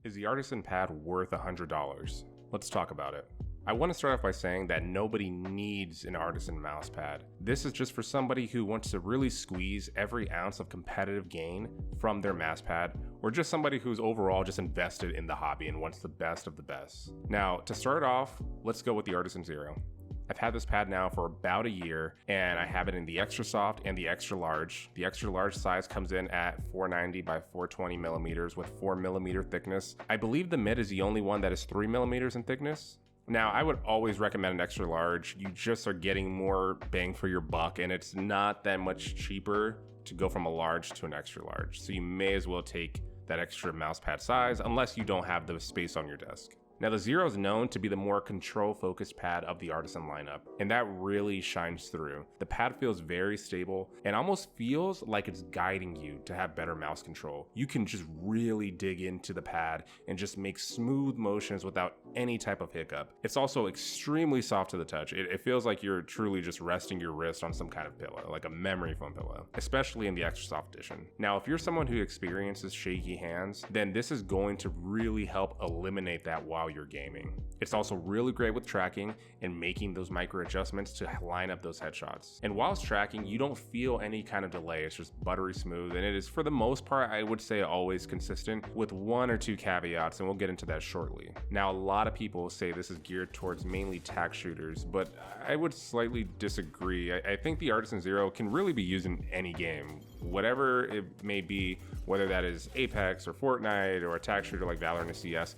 Is the Artisan pad worth $100? Let's talk about it. I want to start off by saying that nobody needs an Artisan mouse pad. This is just for somebody who wants to really squeeze every ounce of competitive gain from their mouse pad, or just somebody who's overall just invested in the hobby and wants the best of the best. Now, to start off, let's go with the Artisan Zero. I've had this pad now for about a year, and I have it in the extra soft and the extra large. The extra large size comes in at 490 by 420 millimeters with 4 millimeter thickness. I believe the mid is the only one that is 3 millimeters in thickness. Now, I would always recommend an extra large. You just are getting more bang for your buck, and it's not that much cheaper to go from a large to an extra large. So you may as well take that extra mouse pad size unless you don't have the space on your desk. Now, the Zero is known to be the more control-focused pad of the Artisan lineup, and that really shines through. The pad feels very stable and almost feels like it's guiding you to have better mouse control. You can just really dig into the pad and just make smooth motions without any type of hiccup. It's also extremely soft to the touch. It feels like you're truly just resting your wrist on some kind of pillow, like a memory foam pillow, especially in the extra soft edition. Now, if you're someone who experiences shaky hands, then this is going to really help eliminate that while you're gaming. It's also really great with tracking and making those micro adjustments to line up those headshots. And whilst tracking, you don't feel any kind of delay. It's just buttery smooth, and it is, for the most part, I would say always consistent, with one or two caveats, and we'll get into that shortly. Now, a lot of people say this is geared towards mainly tack shooters, but I would slightly disagree. I think the Artisan Zero can really be used in any game, whatever it may be, whether that is Apex or Fortnite or a tack shooter like Valorant or CS.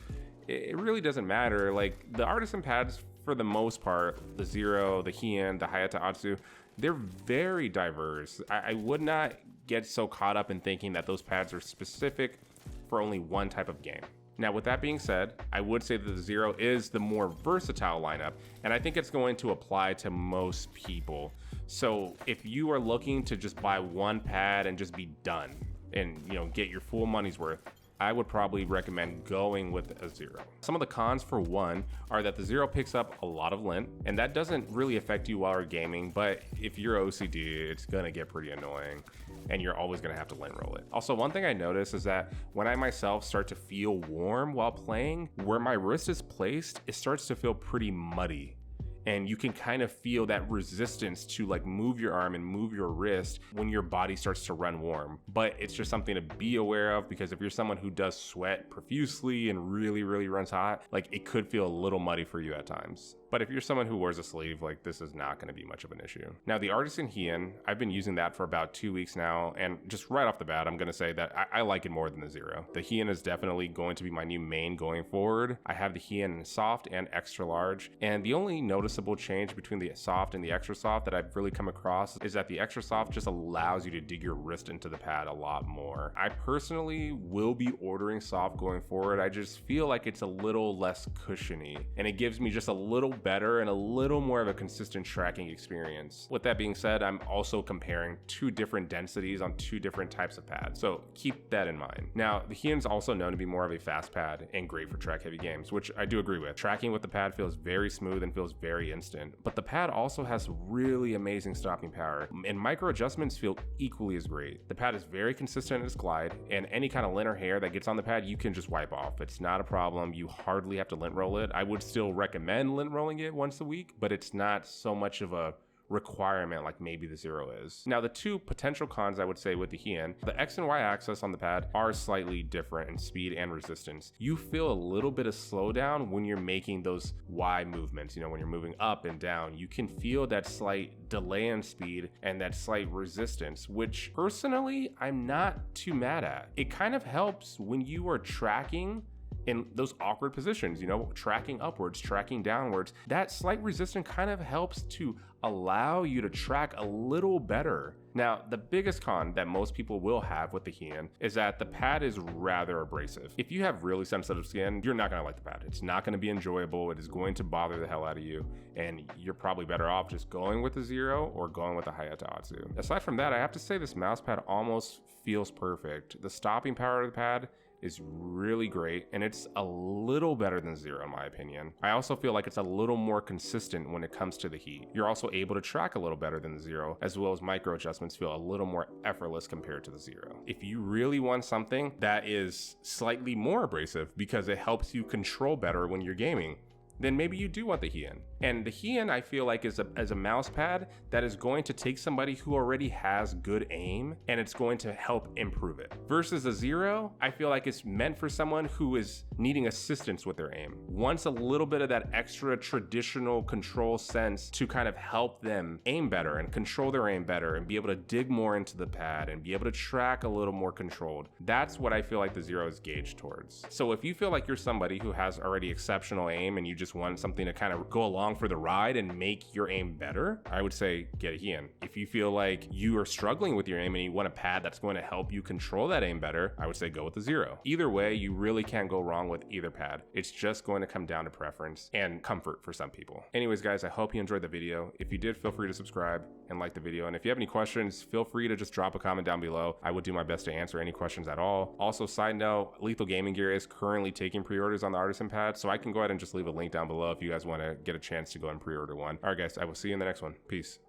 It really doesn't matter. Like, the Artisan pads, for the most part, the Zero, the Hien, the Hayata Atsu, they're very diverse. I would not get so caught up in thinking that those pads are specific for only one type of game. Now, with that being said, I would say that the Zero is the more versatile lineup, and I think it's going to apply to most people. So if you are looking to just buy one pad and just be done and, get your full money's worth, I would probably recommend going with a Zero. Some of the cons, for one, are that the Zero picks up a lot of lint, and that doesn't really affect you while you're gaming, but if you're OCD, it's gonna get pretty annoying, and you're always gonna have to lint roll it. Also, one thing I notice is that when I myself start to feel warm while playing, where my wrist is placed, it starts to feel pretty muddy. And you can kind of feel that resistance to move your arm and move your wrist when your body starts to run warm. But it's just something to be aware of, because if you're someone who does sweat profusely and really, really runs hot, it could feel a little muddy for you at times. But if you're someone who wears a sleeve, this is not going to be much of an issue. Now, the Artisan Hien, I've been using that for about 2 weeks now, and just right off the bat, I'm going to say that I like it more than the Zero. The Hien is definitely going to be my new main going forward. I have the Hien in soft and extra large, and the only noticeable change between the soft and the extra soft that I've really come across is that the extra soft just allows you to dig your wrist into the pad a lot more. I personally will be ordering soft going forward. I just feel like it's a little less cushiony, and it gives me just a little better and a little more of a consistent tracking experience. With that being said, I'm also comparing two different densities on two different types of pads, so keep that in mind. Now, the Hien's also known to be more of a fast pad and great for track heavy games, which I do agree with. Tracking with the pad feels very smooth and feels very instant, but the pad also has really amazing stopping power, and micro adjustments feel equally as great. The pad is very consistent in its glide, and any kind of lint or hair that gets on the pad, you can just wipe off. It's not a problem. You hardly have to lint roll it. I would still recommend lint rolling it once a week, but it's not so much of a requirement like maybe the Zero is. Now, the two potential cons I would say with the Hien, the X and Y axis on the pad are slightly different in speed and resistance. You feel a little bit of slowdown when you're making those Y movements, when you're moving up and down. You can feel that slight delay in speed and that slight resistance, which personally I'm not too mad at. It kind of helps when you are tracking in those awkward positions, tracking upwards, tracking downwards. That slight resistance kind of helps to allow you to track a little better. Now, the biggest con that most people will have with the Hien is that the pad is rather abrasive. If you have really sensitive skin, you're not gonna like the pad. It's not gonna be enjoyable. It is going to bother the hell out of you, and you're probably better off just going with the Zero or going with the Hayata Atsu. Aside from that, I have to say this mouse pad almost feels perfect. The stopping power of the pad is really great, and it's a little better than Zero in my opinion. I also feel like it's a little more consistent when it comes to the heat. You're also able to track a little better than the Zero, as well as micro adjustments feel a little more effortless compared to the Zero. If you really want something that is slightly more abrasive because it helps you control better when you're gaming, then maybe you do want the Hien. And the Hien, I feel like, is a mouse pad that is going to take somebody who already has good aim and it's going to help improve it. Versus the Zero, I feel like it's meant for someone who is needing assistance with their aim, wants a little bit of that extra traditional control sense to kind of help them aim better and control their aim better and be able to dig more into the pad and be able to track a little more controlled. That's what I feel like the Zero is gauged towards. So if you feel like you're somebody who has already exceptional aim and you just want something to kind of go along for the ride and make your aim better, I would say get a Hien. If you feel like you are struggling with your aim and you want a pad that's going to help you control that aim better, I would say go with the Zero. Either way, you really can't go wrong with either pad. It's just going to come down to preference and comfort for some people. Anyways, guys, I hope you enjoyed the video. If you did, feel free to subscribe and like the video. And if you have any questions, feel free to just drop a comment down below. I would do my best to answer any questions at all. Also, side note, Lethal Gaming Gear is currently taking pre-orders on the Artisan pad, so I can go ahead and just leave a link down below if you guys want to get a chance to go and pre-order one. All right, guys, I will see you in the next one. Peace.